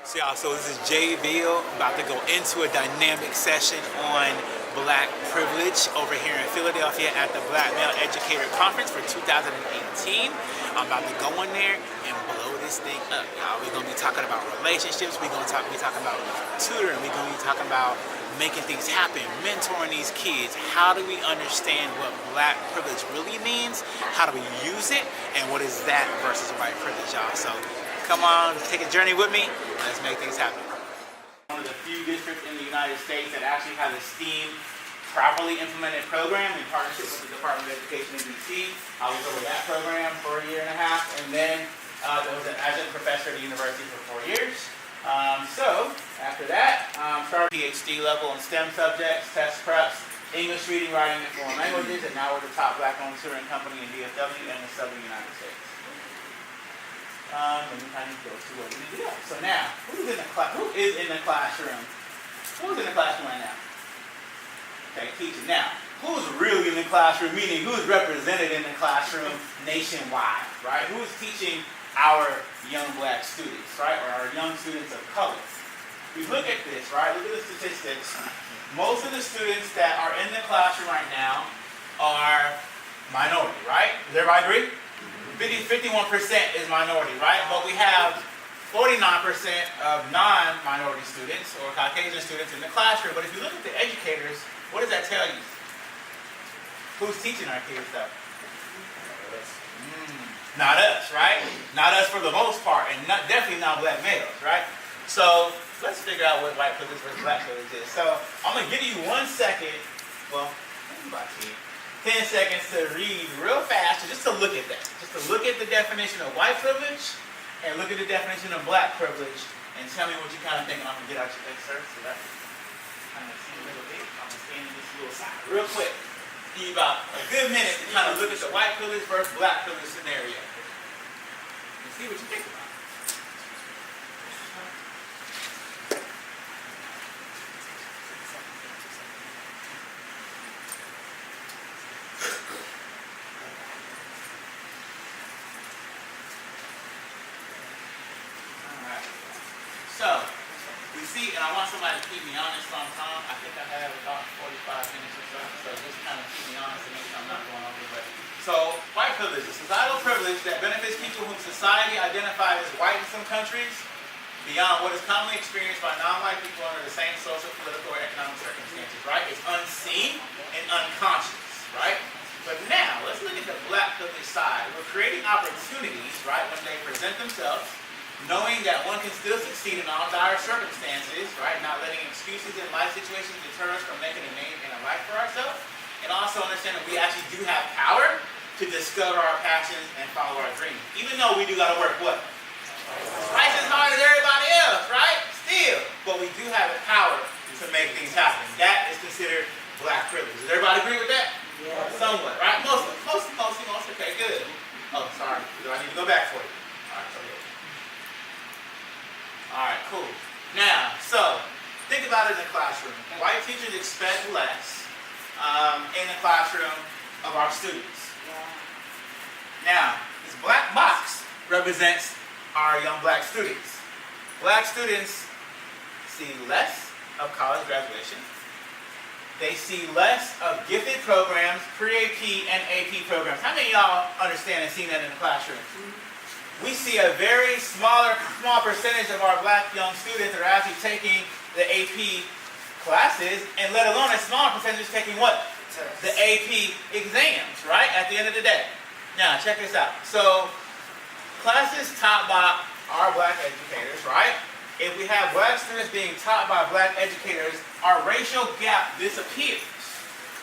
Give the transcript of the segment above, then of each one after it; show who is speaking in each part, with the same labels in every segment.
Speaker 1: So y'all, so this is Jay Veal about to go into a dynamic session on Black privilege over here in Philadelphia at the Black Male Educator Conference for 2018. I'm about to go in there and blow this thing up, y'all. We're gonna be talking about relationships. We're gonna be talking about tutoring. We're gonna be talking about making things happen, mentoring these kids. How do we understand what Black privilege really means? How do we use it? And what is that versus white privilege, y'all? So come on, take a journey with me. Let's make things happen. One of the few districts in the United States that actually has a STEAM properly implemented program in partnership with the Department of Education in DC. I was over that program for a year and a half, and then there was an adjunct professor at the university for 4 years. So after that, started PhD level in STEM subjects, test preps, English reading, writing, and foreign languages, and now we're the top Black-owned tutoring company in DFW and the Southern United States. And we kind of go to what we do. So now, who is in the classroom? Who's in the classroom right now? Okay, teaching. Now, who's really in the classroom? Meaning, who's represented in the classroom nationwide, right? Who's teaching our young Black students, right, or our young students of color? We look at this, right? Look at the statistics. Most of the students that are in the classroom right now are minority, right? Does everybody agree? 51% is minority, right? But we have 49% of non-minority students or Caucasian students in the classroom. But if you look at the educators, what does that tell you? Who's teaching our kids though? Not us, right? Not us for the most part, and definitely not Black males, right? So let's figure out what white privilege versus Black privilege is. So I'm going to give you 1 second, well, about 10 seconds to read real fast, just to look at that. Just to look at the definition of white privilege and look at the definition of Black privilege and tell me what you kind of think. I'm going to get out your excerpt so that kind of see a little bit. I'm going to stand in this little side real quick. Give you about a good minute to kind of look at the white privilege versus Black privilege scenario and see what you think about it. So, we see, and I want somebody to keep me honest on time. I think I have about 45 minutes or so just kind of keep me honest and make sure I'm not going over. But so, white privilege is societal privilege that benefits people whom society identifies as white in some countries beyond what is commonly experienced by non-white people under the same social, political, or economic circumstances, right? It's unseen and unconscious, right? But now, let's look at the Black privilege side. We're creating opportunities, right, when they present themselves, knowing that one can still succeed in all dire circumstances, right? Not letting excuses in life situations deter us from making a name and a life for ourselves. And also understand that we actually do have power to discover our passions and follow our dreams. Even though we do got to work what? Twice as hard as everybody else, right? Still. But we do have the power to make things happen. That is considered Black privilege. Does everybody agree with that? Yeah. Somewhat, right? Most. Okay, good. Oh, sorry. Do I need to go back for you? All right, okay. Alright, cool. Now, so, think about it in the classroom. White teachers expect less in the classroom of our students. Now, this black box represents our young Black students. Black students see less of college graduation. They see less of gifted programs, pre-AP and AP programs. How many of y'all understand and seen that in the classroom? We see a very small percentage of our Black young students that are actually taking the AP classes, and let alone a smaller percentage taking what? The AP exams, right? At the end of the day. Now, check this out. So, classes taught by our Black educators, right? If we have Black students being taught by Black educators, our racial gap disappears.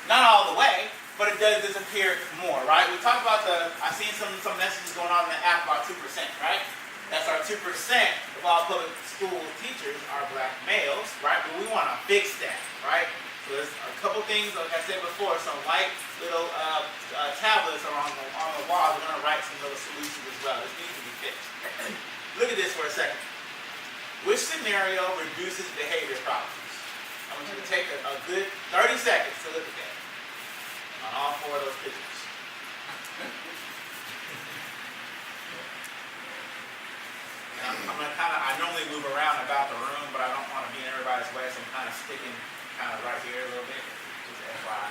Speaker 1: Not all the way, but it does disappear more, right? We talk about I've seen some messages going on in the app about 2%, right? That's our 2% of all public school teachers are Black males, right? But we want to fix that, right? So there's a couple things, like I said before, some white little tablets are on the wall. We're going to write some little solutions as well. This needs to be fixed. Look at this for a second. Which scenario reduces behavior problems? I want you to take a good 30 seconds to look at that. On all 4 of those pictures. And I'm gonna I normally move around about the room, but I don't want to be in everybody's way, so I'm kind of sticking kind of right here a little bit. Just FYI.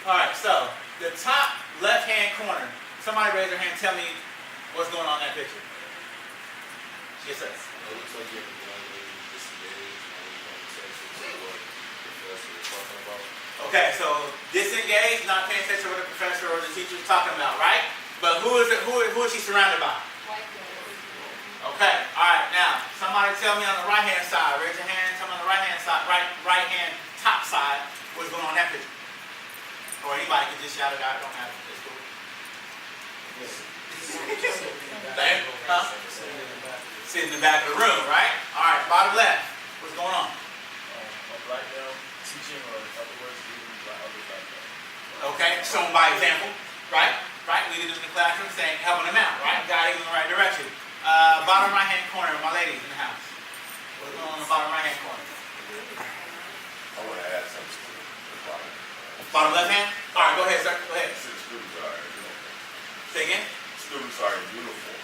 Speaker 1: All right, so the top left-hand corner. Somebody raise their hand. Tell me what's going on in that picture. Yes, sir.
Speaker 2: It looks like you're disengaged and conversation with what the professor is talking about.
Speaker 1: Okay, so disengaged, not paying attention to what the professor or the teacher is talking about, right? But who is she surrounded by?
Speaker 3: White girl.
Speaker 1: Okay, all right. Now, somebody tell me on the right-hand side. Raise your hand. Tell me on the right-hand side, right-hand top side, what's going on in that picture. Or anybody can just shout it out. Don't have it. It's cool. Huh? Sitting in the back of the room, right? All right, bottom left. What's going on?
Speaker 2: A black male teaching, or in other words, leading other black men.
Speaker 1: Okay, shown by example, right? Right, leading them in the classroom, saying, helping them out, right? Guiding them in the right direction. Bottom right-hand corner, my ladies in the house. What's going on in the bottom right-hand corner?
Speaker 2: I want to add something to the bottom.
Speaker 1: Bottom left-hand? All right, go ahead, sir. Go ahead.
Speaker 2: Students are in uniform.
Speaker 1: Say again?
Speaker 2: Students are in uniform.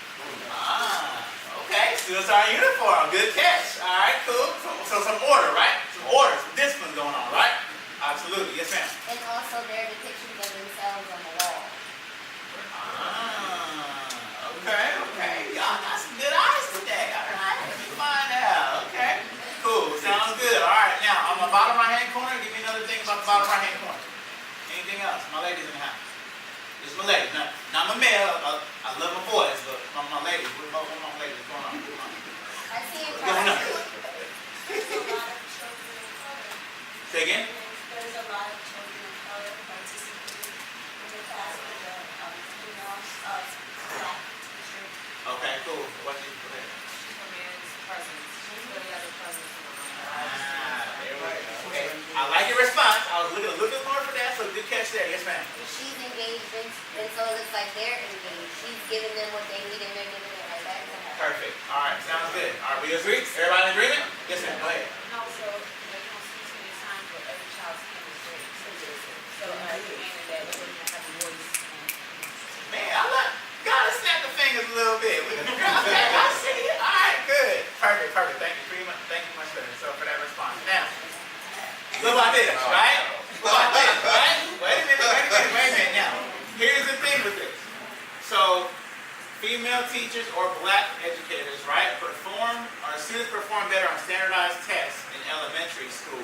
Speaker 1: Okay. Students are in uniform. Good catch. All right, cool. So some order, right? Some order, some discipline going on, right? Absolutely. Yes, ma'am.
Speaker 3: And also their depictions of themselves on the wall.
Speaker 1: Okay. Y'all got some good eyes today. All right. Let me find out. Okay. Cool. Sounds good. All right. Now, on my bottom right-hand corner, give me another thing about the bottom right-hand corner. Anything else? My ladies in the house. This is my ladies. Not my male. I love my boys, but my ladies. What my ladies? What's going on?
Speaker 3: I see it.
Speaker 1: What's going on?
Speaker 4: There's a lot of children of color.
Speaker 1: Say again?
Speaker 4: There's a lot of children of color participating in the class with the black teacher.
Speaker 1: Okay, cool. What you go ahead.
Speaker 4: Superman's presence. She's really other presence in the room.
Speaker 1: There we go. Okay. I like your response. I was looking more for that, so good catch there. Yes, ma'am.
Speaker 3: If she's engaged, then so it looks like they're engaged. She's giving them what they need and they're giving it right back to her.
Speaker 1: Perfect. All right, sounds good. All right, we agree? Everybody in agreement? Yes, ma'am. Go ahead.
Speaker 4: And also, they don't see too many times where every child's chemistry. So understanding that we're going to have a voice.
Speaker 1: Man, gotta snap the fingers a little bit. Okay, I see it. All right, good. Perfect. Thank you very much. Thank you much for that response. Now, look about this, right? Look about this, right? Wait a minute. Now, here's the thing with this. So, female teachers or black educators, right, students perform better on standardized tests in elementary school,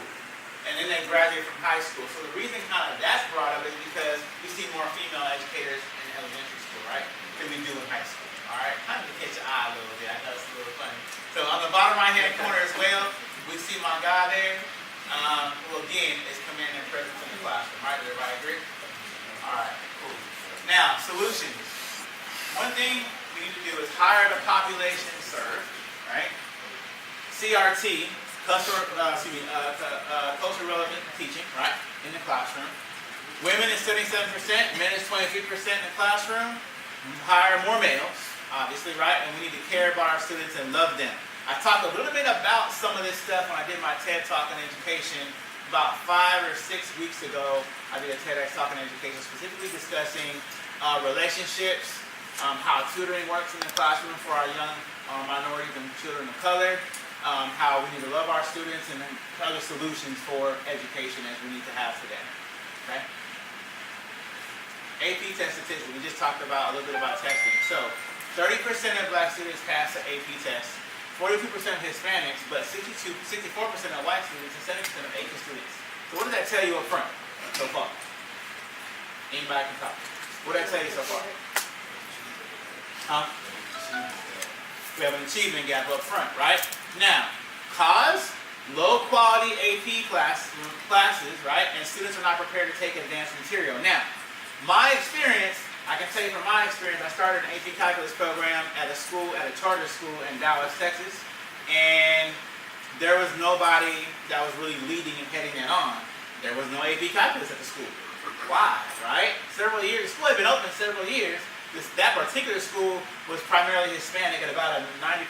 Speaker 1: and then they graduate from high school. So the reason that's brought up is because we see more female educators in elementary school, right, than we do in high school. All right, kind of to catch your eye a little bit. I know it's a little funny. So on the bottom right-hand corner as well, we see my guy there, who again is commanding presence in the classroom. Right? Everybody agree? All right, cool. Now, solutions. One thing we need to do is hire the population served, right? CRT, cultural relevant teaching, right, in the classroom. Women is 77%, men is 23% in the classroom. Hire more males, obviously, right? And we need to care about our students and love them. I talked a little bit about some of this stuff when I did my TED Talk on education. About 5 or 6 weeks ago, I did a TEDx Talk on education, specifically discussing relationships, how tutoring works in the classroom for our young minorities and children of color, how we need to love our students, and then other solutions for education as we need to have today. Okay? AP test statistics, we just talked about a little bit about testing. So, 30% of black students pass the AP test, 42% of Hispanics, but 64% of white students, and 70% of Asian students. So what does that tell you up front so far? Anybody can talk. What does that tell you so far? Huh? We have an achievement gap up front, right? Now, cause low quality AP classes, right? And students are not prepared to take advanced material. Now, my experience, I can tell you from my experience, I started an AP calculus program at a charter school in Dallas, Texas, and there was nobody that was really leading and heading that on. There was no AP calculus at the school. Why, right? Several years, the school had been open several years. That particular school was primarily Hispanic at about a 90%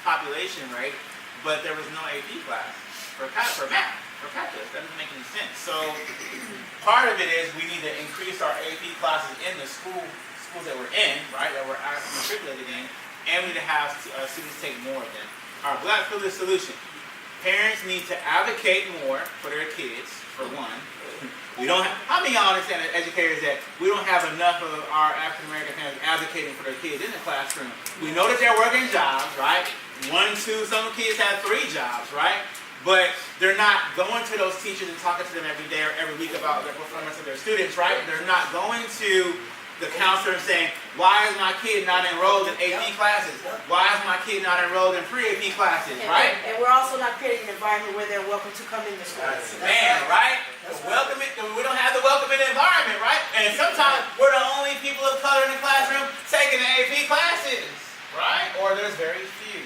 Speaker 1: population rate, but there was no AP class for math, for calculus. That doesn't make any sense. So part of it is we need to increase our AP classes in the schools that we're in, right, that we're matriculated in, and we need to have students take more of them. Our Black Privilege solution. Parents need to advocate more for their kids, for one. We don't have, how many of y'all understand as educators that we don't have enough of our African American parents advocating for their kids in the classroom? We know that they're working jobs, right? 1, 2, some kids have 3 jobs, right? But they're not going to those teachers and talking to them every day or every week about the performance of their students, right? They're not going to the counselor and saying, why is my kid not enrolled in AP classes? Why is my kid not enrolled in pre-AP classes, right?
Speaker 5: And we're also not creating an environment where they're welcome to come into school.
Speaker 1: Man, right? We don't have the welcoming environment, right? And sometimes we're the only people of color in the classroom taking the AP classes, right? Or there's very few,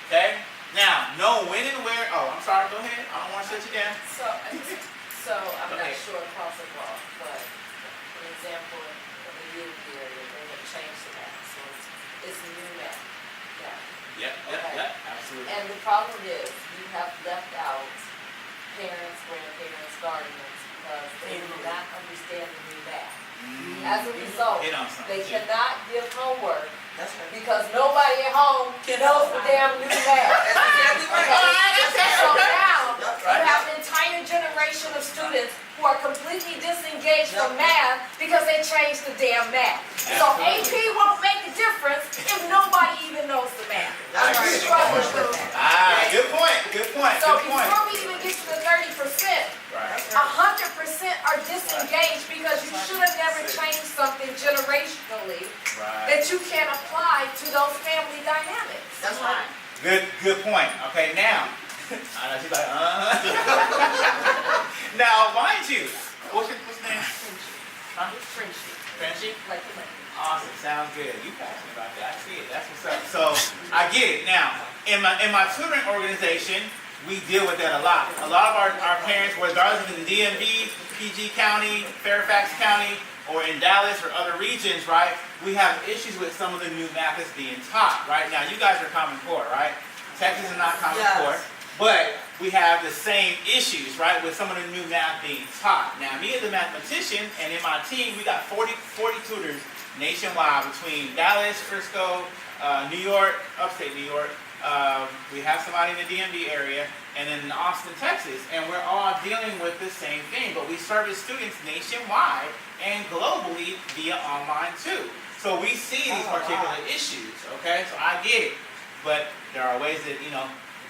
Speaker 1: okay? Now, know when and where, oh, I'm sorry, go ahead. I don't want to shut you down.
Speaker 6: So I'm not
Speaker 1: Okay.
Speaker 6: sure across the law, but an example in the year period, they have changed the map, so it's a new map. Yeah.
Speaker 1: Absolutely.
Speaker 6: And the problem is, you have left out parents, grandparents, guardians, because they do not understand the new map. As a result,
Speaker 1: Hit on something,
Speaker 6: they
Speaker 1: too.
Speaker 6: cannot give homework
Speaker 5: That's right.
Speaker 6: because nobody at home knows the damn new map. So now, you have an entire generation of students who are completely disengaged from math because they changed the damn math. So AP won't make a difference if nobody even knows the math. I'm
Speaker 1: That's right.
Speaker 6: struggling with that.
Speaker 1: Good point.
Speaker 6: So before we even get to the 30%,
Speaker 1: Right.
Speaker 6: 100% are disengaged because you should have never changed something generationally
Speaker 1: Right.
Speaker 6: that you can apply to those family dynamics.
Speaker 5: That's right.
Speaker 1: Good point. Okay, now. I know she's like, Now, mind you, what's your name? Huh?
Speaker 6: Friendship.
Speaker 1: Friendship?
Speaker 6: Like the money.
Speaker 1: Awesome, sounds good. You passionate about that. I see it. That's what's up. So I get it. Now, in my tutoring organization, we deal with that a lot. A lot of our parents, regardless of in the DMV, PG County, Fairfax County, or in Dallas or other regions, right? We have issues with some of the new math that's being taught, right? Now, you guys are Common Core, right? Texas is not Common
Speaker 5: Yes.
Speaker 1: Core. But we have the same issues, right, with some of the new math being taught. Now, me as a mathematician, and in my team, we got 40 tutors nationwide between Dallas, Frisco, New York, upstate New York. We have somebody in the DMV area, and then in Austin, Texas, and we're all dealing with the same thing. But we service students nationwide and globally via online too. So we see these particular issues, okay? So I get it. But there are ways that,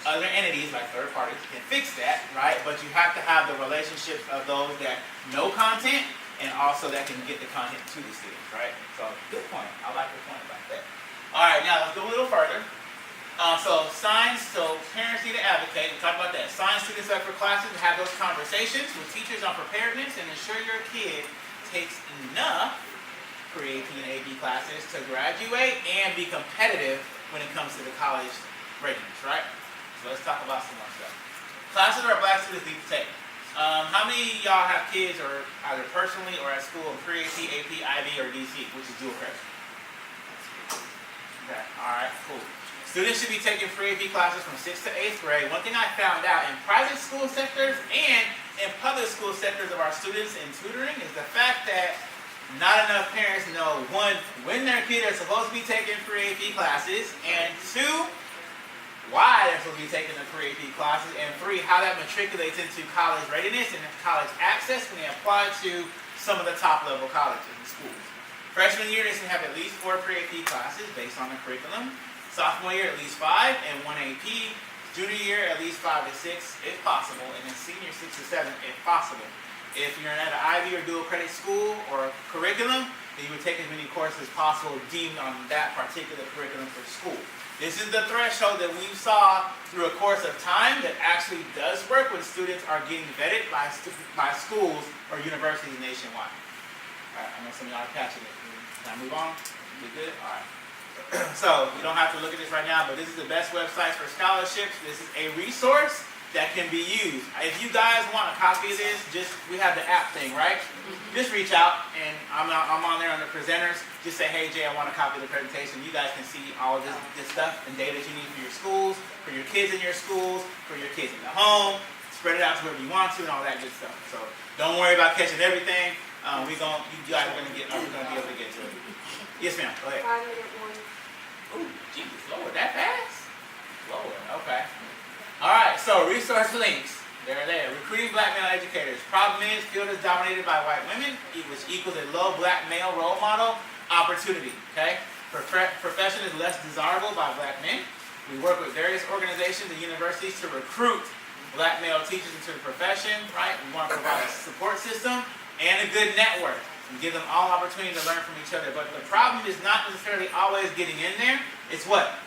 Speaker 1: other entities like third parties can fix that, right? But you have to have the relationships of those that know content and also that can get the content to the students, right? So good point. I like the point about that. All right, now let's go a little further. So parents need to advocate. We talked about that. Sign students up for classes to have those conversations with teachers on preparedness and ensure your kid takes enough pre-AP and AP classes to graduate and be competitive when it comes to the college ratings, right? So let's talk about some more stuff. Classes our Black students need to take. How many of y'all have kids or either personally or at school in pre-AP, AP, IB, or DC, which is dual credit? Okay, alright, cool. Students should be taking pre-AP classes from 6th to 8th grade. One thing I found out in private school sectors and in public school sectors of our students in tutoring is the fact that not enough parents know, one, when their kid is supposed to be taking pre-AP classes, and two, why they're supposed to be taking the pre-AP classes, and three, how that matriculates into college readiness and college access when they apply to some of the top level colleges and schools. Freshman year, they should have at least 4 pre-AP classes based on the curriculum. Sophomore year, at least 5 and 1 AP. Junior year, at least 5 to 6 if possible, and then senior 6 to 7 if possible. If you're at an IB or dual credit school or curriculum, then you would take as many courses as possible deemed on that particular curriculum for school. This is the threshold that we saw through a course of time that actually does work when students are getting vetted by schools or universities nationwide. All right, I know some of y'all are catching it. Can I move on? We good? All right. So you don't have to look at this right now, but this is the best website for scholarships. This is a resource that can be used. If you guys want a copy of this, we have the app thing, right? Just reach out, and I'm on there on the presenters. Just say, hey Jay, I want a copy of the presentation. You guys can see all of this stuff and data that you need for your schools, for your kids in your schools, for your kids in the home. Spread it out to wherever you want to, and all that good stuff. So don't worry about catching everything. You guys are gonna be able to get to it. Yes, ma'am. Go ahead.
Speaker 3: 5-minute warning.
Speaker 1: Ooh, Jesus, Lord, that fast? Lord, okay. All right, so resource links. They're there. Recruiting black male educators. Problem is, field is dominated by white women, which equals a low black male role model opportunity. Okay? Profession is less desirable by black men. We work with various organizations and universities to recruit black male teachers into the profession, right? We want to provide a support system and a good network. We give them all opportunity to learn from each other. But the problem is not necessarily always getting in there. It's what?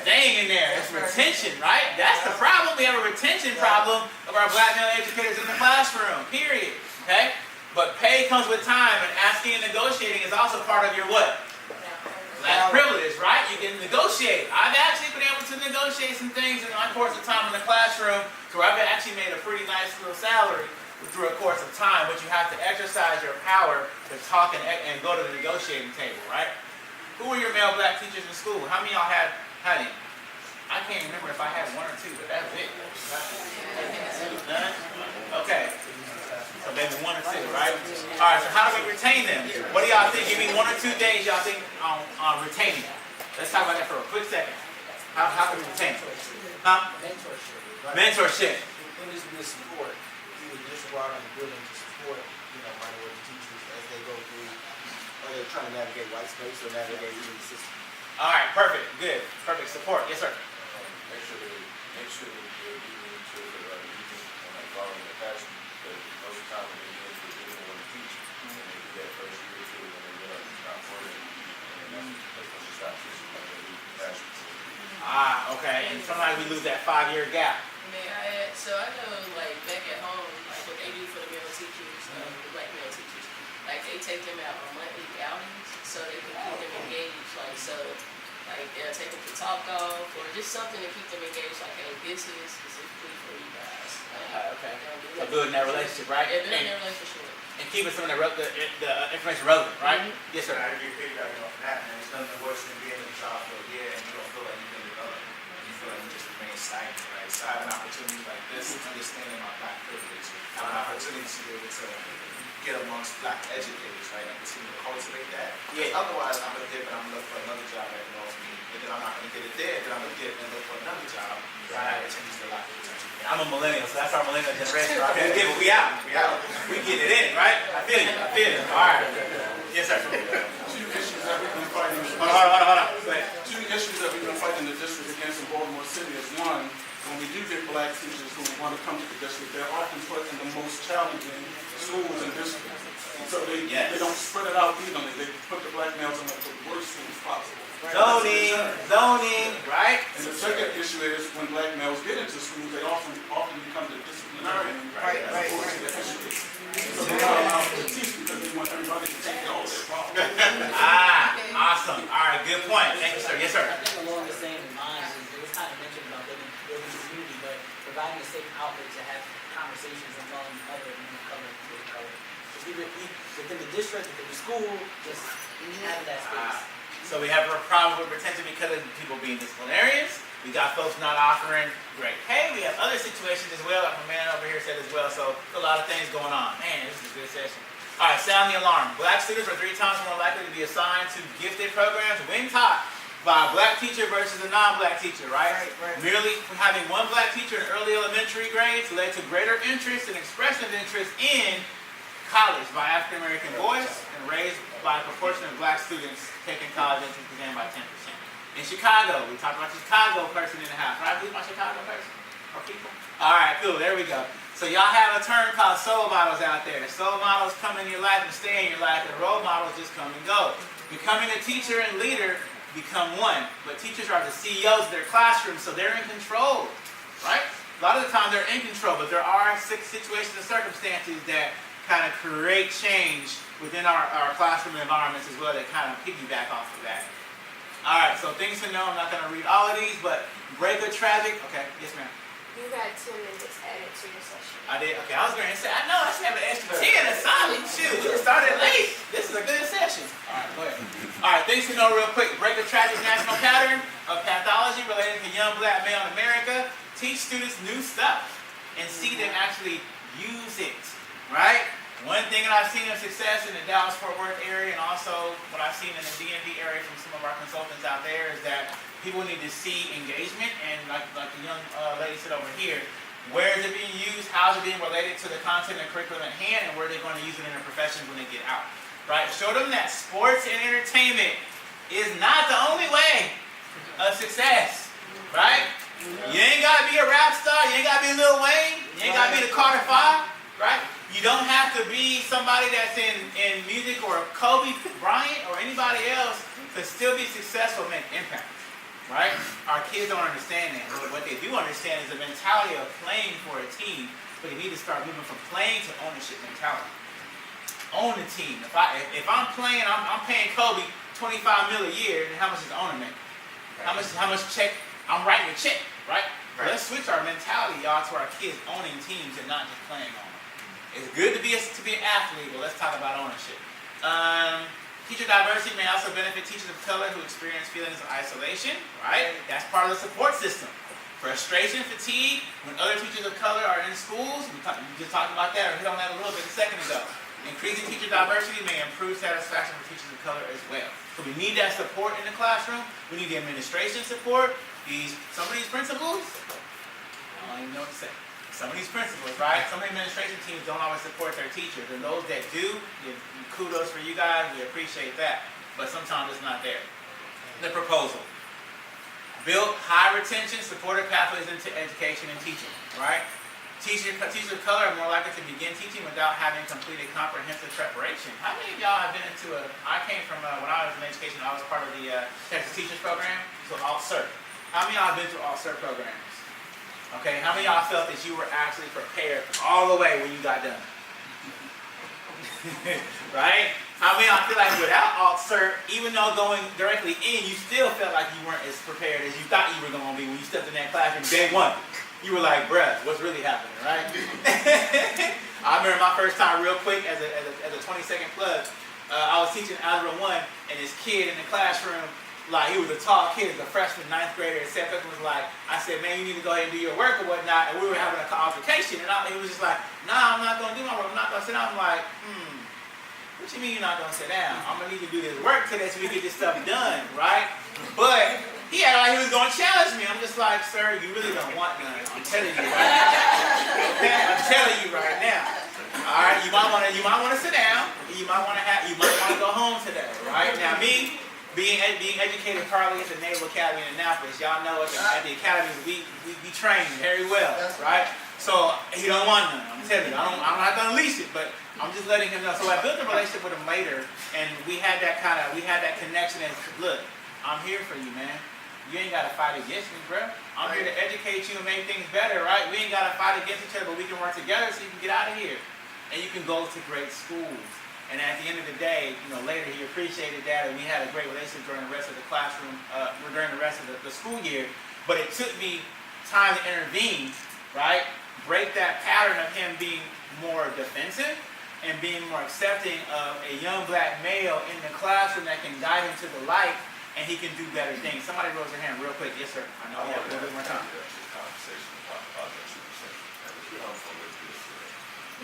Speaker 1: Staying in there. It's retention, right? That's the problem. We have a retention problem of our black male educators in the classroom, period. Okay? But pay comes with time, and asking and negotiating is also part of your what? Black privilege, right? You can negotiate. I've actually been able to negotiate some things in my course of time in the classroom to where I've actually made a pretty nice little salary through a course of time, but you have to exercise your power to talk and go to the negotiating table, right? Who were your male black teachers in school? How many of y'all had any? I can't remember if I had one or two, but that's it. None? Okay. So maybe one or two, right? All right, so how do we retain them? What do y'all think? Give me 1 or 2 days y'all think on retaining them. Let's talk about that for a quick second. How can we retain them? Huh? Mentorship.
Speaker 7: When this is support, you would just go out on the building to support, minority teachers as they go through, or they're trying to navigate white space or navigate even the system.
Speaker 1: All right, perfect, good, perfect support. Yes, sir.
Speaker 2: Make sure that they're giving each other using and like following their passion. Because most of the time when they didn't want to teach, and they do that first year or two, and then realize it's not for them, and that's when they stop teaching, like they lose the passion.
Speaker 1: Okay, and sometimes we lose that 5-year gap.
Speaker 8: May I add? So I know, like, back at home, like, what they do for the male teachers, the black male teachers, like, they take them out on monthly outings so they can keep them engaged. Like, so, like, they'll take them to Top Golf or just something to keep them engaged. Like, hey, this is specifically for you guys.
Speaker 1: Okay. So building that relationship, right?
Speaker 8: Yeah, building that relationship.
Speaker 1: And keeping some of the information relevant, right? Yes, sir.
Speaker 9: I agree with that, man. There's nothing worse than being in the job for a year and you don't feel like you can develop. And you feel like you just remain stagnant, right? So I have an opportunity like this, understanding my black privilege. I have an opportunity to be able to get amongst black educators, right? And continue to cultivate that.
Speaker 1: Yeah.
Speaker 9: Otherwise, I'm going to dip and I'm going to look for another job that involves me. And then I'm not going to get it there, then I'm going to dip and look for another job. Right? Opportunities to lack of potential.
Speaker 1: I'm a millennial, so that's our millennial generation. Right? We out. We out. We get it in, right? I feel you. All right. Yes, sir.
Speaker 10: Two issues that we've been fighting.
Speaker 1: Hold on. Go ahead.
Speaker 10: Two issues that we've been fighting in the district against in Baltimore City is one, when we do get black teachers who want to come to the district, they're often put in the most challenging schools and districts. And so they don't spread it out evenly. They put the black males in the worst schools possible.
Speaker 1: Zoning, right?
Speaker 10: And the second issue is when black males get into schools, they often become the disciplinarian.
Speaker 5: Right.
Speaker 10: So they're not allowed to teach because they want everybody to take all their problems.
Speaker 1: Awesome. All right, good point. Thank you, sir. Yes, sir.
Speaker 11: I think along the same lines, it was kind of mentioned about building community, but providing a safe outlet to have conversations among other men of color, people of color. Just either within the district, within the school, just having that space.
Speaker 1: So we have a problem with retention because of people being disciplinarians. We got folks not offering great pay. We have other situations as well, like my man over here said as well. So a lot of things going on. Man, this is a good session. All right, sound the alarm. Black students are 3 times more likely to be assigned to gifted programs when taught by a black teacher versus a non-black teacher, right? Merely having one black teacher in early elementary grades led to greater interest and expression of interest in college by African American boys and raised by a proportion of black students taking college entrance exam by 10%. In Chicago, we talked about Chicago person in the house, right? Who's my Chicago person? Or people? All right, cool. There we go. So y'all have a term called soul models out there. Soul models come in your life and stay in your life, and role models just come and go. Becoming a teacher and leader become one, but teachers are the CEOs of their classrooms, so they're in control, right? A lot of the time they're in control, but there are situations and circumstances that kind of create change within our classroom environments as well that kind of piggyback off of that. All right, so things to know. I'm not going to read all of these, but break of traffic. Okay, yes, ma'am.
Speaker 6: You got 2 minutes added to your session.
Speaker 1: I did. Okay, I was going to say, I know I should have an extra 10 or something. Shoot, we started late. This is a good session. All right, go ahead. All right, things to know real quick. Break of traffic national pattern of pathology related to young black male in America. Teach students new stuff and see them actually use it, right? One thing that I've seen of success in the Dallas-Fort Worth area, and also what I've seen in the DMV area from some of our consultants out there, is that people need to see engagement, and like the young lady said over here, where is it being used, how is it being related to the content and curriculum at hand, and where they're going to use it in their professions when they get out. Right? Show them that sports and entertainment is not the only way of success. Right? You ain't got to be a rap star, you ain't got to be Lil Wayne, you ain't got to be the Carter 5, right? You don't have to be somebody that's in music or Kobe Bryant or anybody else to still be successful and make impact, right? Our kids don't understand that. What they do understand is the mentality of playing for a team, but you need to start moving from playing to ownership mentality. Own the team. If I'm playing, I'm paying Kobe $25 million a year, then how much does the owner make? How much check? I'm writing a check, right? Let's switch our mentality, y'all, to our kids owning teams and not just playing on them. It's good to be an athlete, but let's talk about ownership. Teacher diversity may also benefit teachers of color who experience feelings of isolation, right? That's part of the support system. Frustration, fatigue, when other teachers of color are in schools, we just talked about that, or hit on that a little bit a second ago. Increasing teacher diversity may improve satisfaction for teachers of color as well. So we need that support in the classroom. We need the administration support. Some of these principals, I don't even know what to say. Some of these principals, right? Some of the administration teams don't always support their teachers. And those that do, kudos for you guys. We appreciate that. But sometimes it's not there. The proposal. Build high retention, supportive pathways into education and teaching, right? Teachers of color are more likely to begin teaching without having completed comprehensive preparation. How many of y'all have been into I came from, when I was in education, I was part of the Texas Teachers Program, so Alt-Cert. How many of y'all have been through Alt-Cert programs? Okay, how many of y'all felt that you were actually prepared all the way when you got done? Right? How many of y'all feel like without Alt-Cert, even though going directly in, you still felt like you weren't as prepared as you thought you were going to be when you stepped in that classroom day one? You were like, bruh, what's really happening, right? I remember my first time real quick as a 20-second plug. I was teaching Algebra 1, and this kid in the classroom, like, he was a tall kid, a freshman, 9th grader, and Seth was like, I said, man, you need to go ahead and do your work or whatnot, and we were having an altercation, and he was just like, nah, I'm not going to do my work, I'm not going to sit down. I'm like, what you mean you're not going to sit down? I'm going to need to do this work today so we get this stuff done, right? But he had like he was going to challenge me. I'm just like, sir, you really don't want none. I'm telling you right now. I'm telling you right now. All right, you might want to sit down. You might want to go home today, right? Now me, being educated partly at the Naval Academy in Annapolis, y'all know at the academy we train very well, right? So he don't want none. I'm telling you, I'm not gonna lease it, but I'm just letting him know. So I built a relationship with him later, and we had that connection. And look, I'm here for you, man. You ain't gotta fight against me, bro. I'm here to educate you and make things better, right? We ain't gotta fight against each other, but we can work together so you can get out of here, and you can go to great schools. And at the end of the day, later he appreciated that, and we had a great relationship during the rest of the classroom, during the rest of the school year. But it took me time to intervene, right? Break that pattern of him being more defensive and being more accepting of a young black male in the classroom that can guide him to the light, and he can do better things. Somebody raise their hand real quick. Yes, sir. I know we have a little bit more time.
Speaker 2: Conversation about that 2%. And we come from this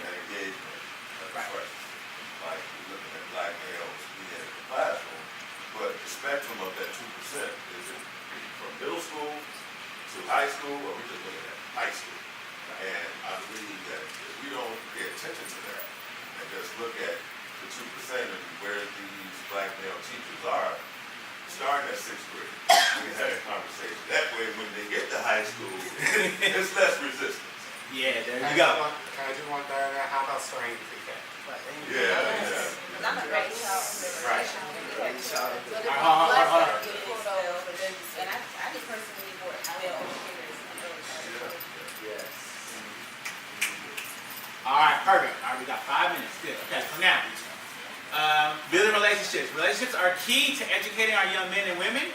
Speaker 2: engagement. Right. Like we're looking at black males being in the classroom, but the spectrum of that 2% is it from middle school to high school, or we're just looking at high school. And I believe that if we don't pay attention to that and just look at the 2% and where these black male teachers are, starting at 6th grade, we can have a conversation. That way, when they get to high school, there's less resistance.
Speaker 1: Yeah, there you go.
Speaker 12: Can I do one thing? How about starting to get?
Speaker 2: Yeah.
Speaker 4: I'm a great child.
Speaker 12: Right.
Speaker 4: Hold on. And I just personally work well educators.
Speaker 12: Yes.
Speaker 1: All right, perfect. All right, we got 5 minutes. Good. Okay, so now, building relationships. Relationships are key to educating our young men and women.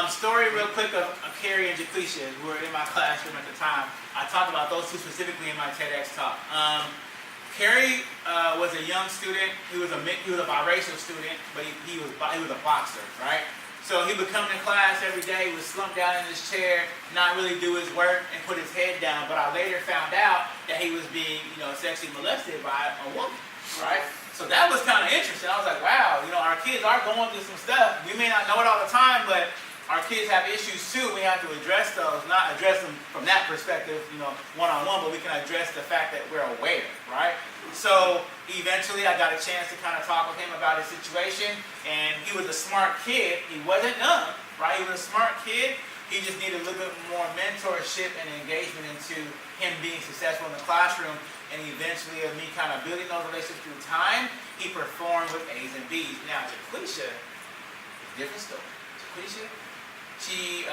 Speaker 1: Story real quick of Carrie and Jaquisha, who were in my classroom at the time. I talked about those two specifically in my TEDx talk. Carrie was a young student. He was a biracial student, but he was a boxer, right? So he would come to class every day, he would slump down in his chair, not really do his work, and put his head down. But I later found out that he was being, sexually molested by a woman. right? So that was kind of interesting. I was like, wow, you know, our kids are going through some stuff. We may not know it all the time, but our kids have issues too. We have to address those, not address them from that perspective, you know, one-on-one, but we can address the fact that we're aware, right? So eventually I got a chance to kind of talk with him about his situation, and he was a smart kid. He wasn't dumb, right? He was a smart kid. He just needed a little bit more mentorship and engagement into him being successful in the classroom. And eventually, of me kind of building those relationships through time, he performed with A's and B's. Now, Jaquisha, different story. Jaquisha, she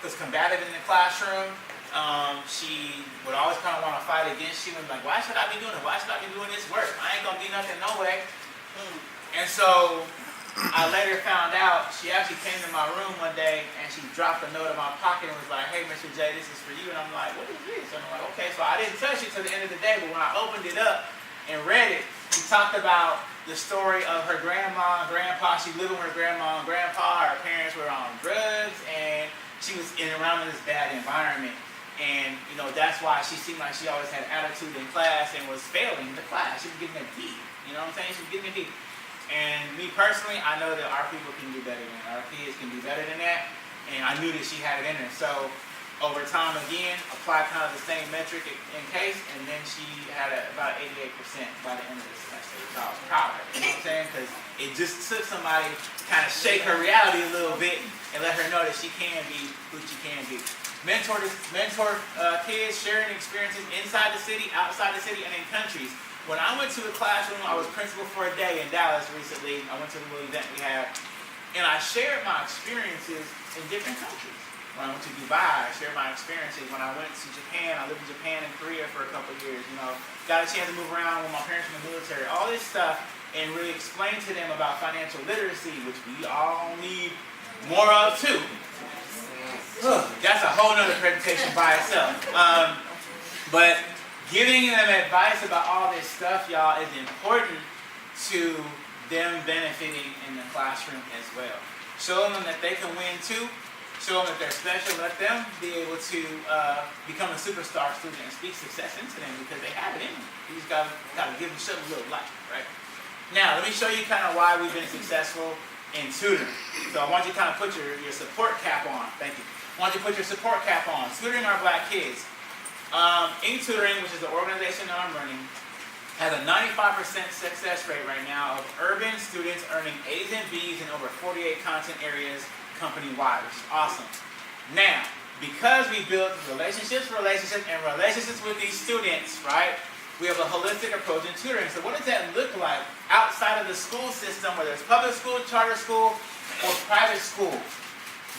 Speaker 1: was combative in the classroom. She would always kind of want to fight against you and like, why should I be doing it? Why should I be doing this work? I ain't going to be nothing no way. And so I later found out, she actually came to my room one day and she dropped a note in my pocket and was like, hey, Mr. J, this is for you. And I'm like, what is this? And I'm like, okay. So I didn't touch it till the end of the day, but when I opened it up and read it, she talked about the story of her grandma and grandpa. She lived with her grandma and grandpa. Her parents were on drugs and she was around in this bad environment. And, you know, that's why she seemed like she always had attitude in class and was failing the class. She was getting a D. You know what I'm saying? She was getting a D. And me personally, I know that our people can do better than that. Our kids can do better than that. And I knew that she had it in her. So over time, again, applied kind of the same metric in case. And then she had about 88% by the end of the semester. So I was proud of her. You know what I'm saying? Because it just took somebody to kind of shake her reality a little bit and let her know that she can be who she can be. Mentor kids, sharing experiences inside the city, outside the city, and in countries. When I went to the classroom, I was principal for a day in Dallas recently. I went to a little event we had, and I shared my experiences in different countries. When I went to Dubai, I shared my experiences. When I went to Japan, I lived in Japan and Korea for a couple of years. You know, got a chance to move around with my parents in the military. All this stuff, and really explain to them about financial literacy, which we all need more of too. That's a whole nother presentation by itself. But giving them advice about all this stuff, y'all, is important to them benefiting in the classroom as well. Showing them that they can win too. Show them that they're special. Let them be able to become a superstar student and speak success into them because they have it in them. You just gotta give them a little light, right? Now, let me show you kind of why we've been successful in tutoring. So I want you to kind of put your support cap on. Thank you. I want you to put your support cap on. Tutoring our black kids. E-Tutoring, which is the organization that I'm running, has a 95% success rate right now of urban students earning A's and B's in over 48 content areas company-wide, which is awesome. Now, because we built relationships with these students, right? We have a holistic approach in tutoring. So what does that look like outside of the school system, whether it's public school, charter school, or private school?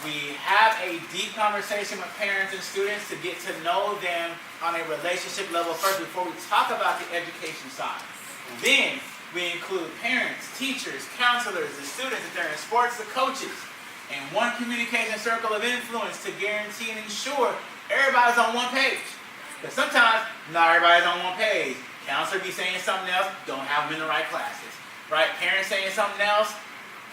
Speaker 1: We have a deep conversation with parents and students to get to know them on a relationship level first before we talk about the education side. Then we include parents, teachers, counselors, the students, if they're in sports, the coaches, and one communication circle of influence to guarantee and ensure everybody's on one page. Because sometimes not everybody's on one page. Counselor be saying something else, don't have them in the right classes. Right? Parents saying something else,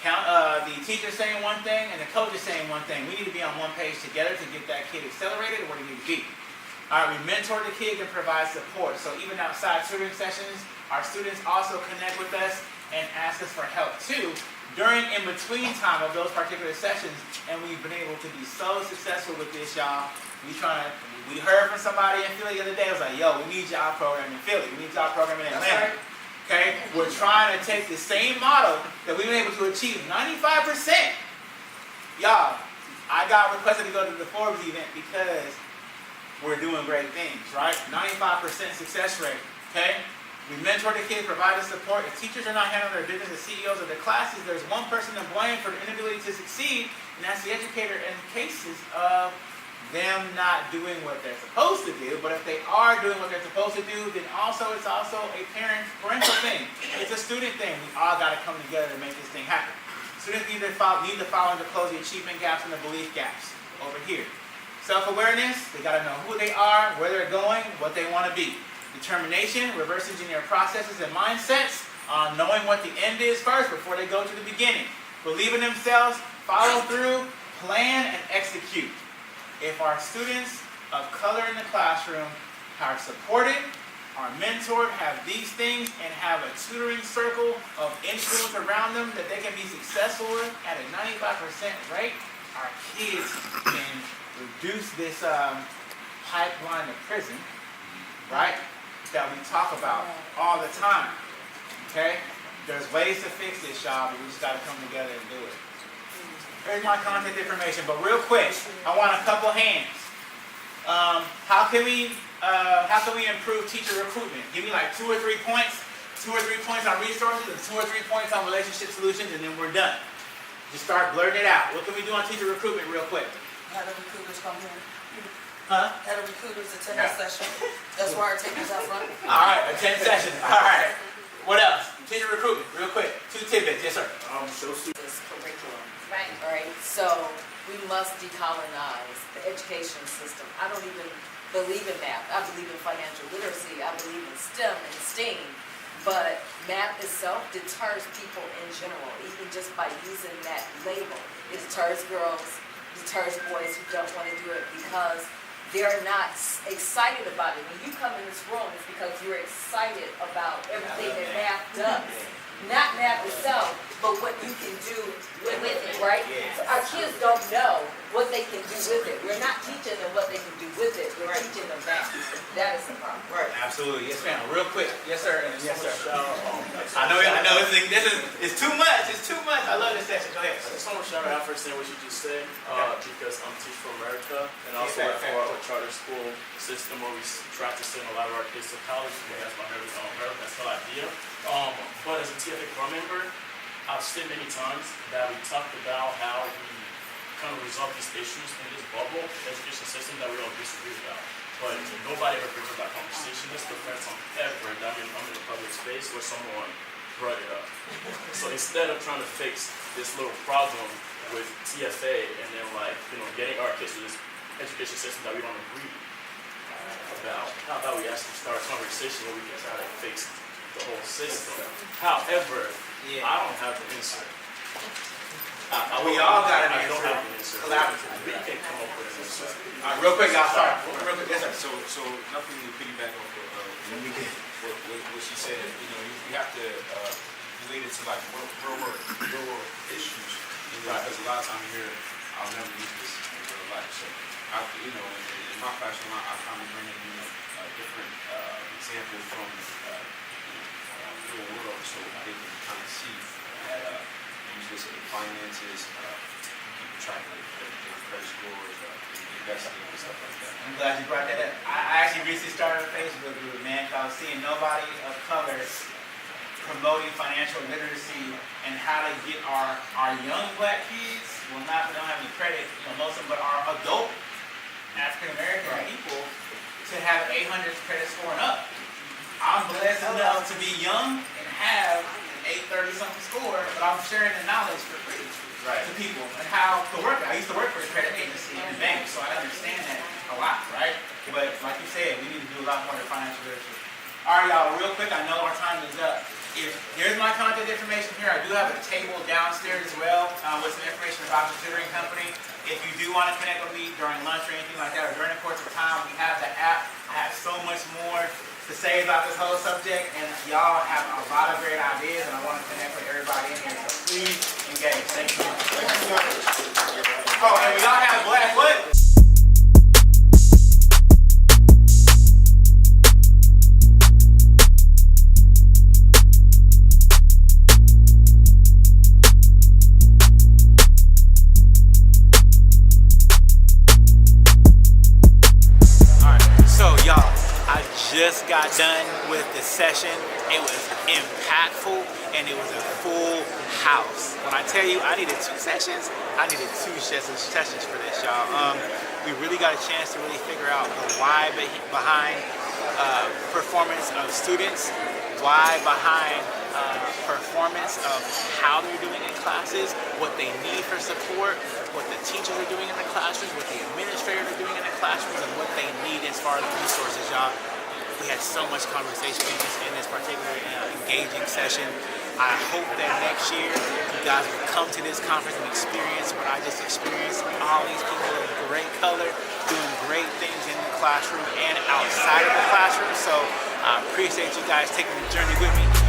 Speaker 1: the teacher saying one thing, and the coach is saying one thing. We need to be on one page together to get that kid accelerated where they need to be. All right, we mentor the kid and provide support. So even outside tutoring sessions, our students also connect with us and ask us for help too during in between time of those particular sessions. And we've been able to be so successful with this, y'all. We heard from somebody in Philly the other day. It was like, yo, we need y'all program in Philly. We need y'all program in Atlanta. Right. Okay, we're trying to take the same model that we've been able to achieve 95%. Y'all, I got requested to go to the Forbes event because we're doing great things, right? 95% success rate, okay? We mentor the kids, provide the support. If teachers are not handling their business as CEOs of their classes, there's one person to blame for the inability to succeed, and that's the educator in cases of them not doing what they're supposed to do. But if they are doing what they're supposed to do, then it's also a parental thing. It's a student thing. We all got to come together to make this thing happen. Students need the following to close the achievement gaps and the belief gaps over here. Self-awareness, they got to know who they are, where they're going, what they want to be. Determination, reverse engineer processes and mindsets on knowing what the end is first before they go to the beginning. Believe in themselves, follow through, plan, and execute. If our students of color in the classroom are supported, are mentored, have these things, and have a tutoring circle of influence around them that they can be successful with at a 95% rate, our kids can reduce this pipeline to prison, right, that we talk about all the time, okay? There's ways to fix this, y'all, but we just got to come together and do it. Here's my contact information, but real quick, I want a couple hands. How can we improve teacher recruitment? Give me like 2 or 3 points. 2 or 3 points on resources and 2 or 3 points on relationship solutions, and then we're done. Just start blurting it out. What can we do on teacher recruitment real quick?
Speaker 4: Have the recruiters come here.
Speaker 1: Huh?
Speaker 4: Have the recruiters attend the session. That's why our takers out front.
Speaker 1: All right, attend session. All right. What else? Teacher recruitment, real quick. 2 tidbits. Yes, sir.
Speaker 10: Show students.
Speaker 6: This curriculum,
Speaker 3: Right.
Speaker 6: right? So we must decolonize the education system. I don't even believe in math. I believe in financial literacy. I believe in STEM and STEAM. But math itself deters people in general, even just by using that label. It deters girls, deters boys who don't want to do it because they're not excited about it. When you come in this room, it's because you're excited about everything that math does. Not math itself, but what you can do with it, right? Our kids don't know what they can do with it. We're not teaching them what they can do with it. We're teaching them math. That is the problem.
Speaker 1: Right. Absolutely. Yes, ma'am. Real quick. Yes, sir. And yes, sir. I know. It's too much. It's too much. I love this session. Go ahead.
Speaker 2: I just want to shout out for saying what you just said, because I'm Teach for America, and also work for our charter school system where we try to send a lot of our kids to college. That's my America. That's the whole idea. But as a TFA core member, I've said many times that we talked about how we kind of resolve these issues in this bubble education system that we all disagree about. But nobody ever brings up that conversation. This is the first time ever that I'm in a public space where someone brought it up. So instead of trying to fix this little problem with TFA and then getting our kids to this education system that we don't agree about, how about we actually start a conversation where we can try to fix the whole system. However, I don't have the answer.
Speaker 1: We all got an
Speaker 2: I
Speaker 1: answer.
Speaker 2: don't have the answer.
Speaker 1: Collaborative.
Speaker 2: We can come up with an answer.
Speaker 1: All right, real quick, y'all. Sorry. Real quick. Yes, sir.
Speaker 2: So nothing to piggyback off of what she said. You have to relate it to like real world issues. Because a lot of time you hear, I'll never use this in real life. So in my classroom, I kind of bring in different examples from real world, so they can kind of see that use this in finances, keep track of their credit scores, investing and stuff like that.
Speaker 1: I'm glad you brought that up. I actually recently started a Facebook group, man, called Seeing Nobody of Color, promoting financial literacy and how to get our young black kids, well, we don't have any credit, most of them, but our adult African American people to have 800 credit score and up. I'm blessed enough to be young and have an 830-something score, but I'm sharing the knowledge for free to people and how to work. I used to work for a credit agency and bank, so I understand that a lot, right? But like you said, we need to do a lot more to financial literacy. All right, y'all, real quick, I know our time is up. Here's my contact information here. I do have a table downstairs as well with some information about the tutoring company. If you do want to connect with me during lunch or anything like that, or during the course of time, we have the app. I have so much more to say about this whole subject, and y'all have a lot of great ideas, and I want to connect with everybody in here, so please engage. Thank you. Oh, and we all have black what? Just got done with the session. It was impactful and it was a full house. When I tell you I needed 2 sessions, I needed 2 sessions for this, y'all. We really got a chance to really figure out the why behind performance of students, why behind performance of how they're doing in classes, what they need for support, what the teachers are doing in the classrooms, what the administrators are doing in the classrooms, and what they need as far as resources, y'all. We had so much conversation in this particular engaging session. I hope that next year you guys will come to this conference and experience what I just experienced. All these people of great color doing great things in the classroom and outside of the classroom. So I appreciate you guys taking the journey with me.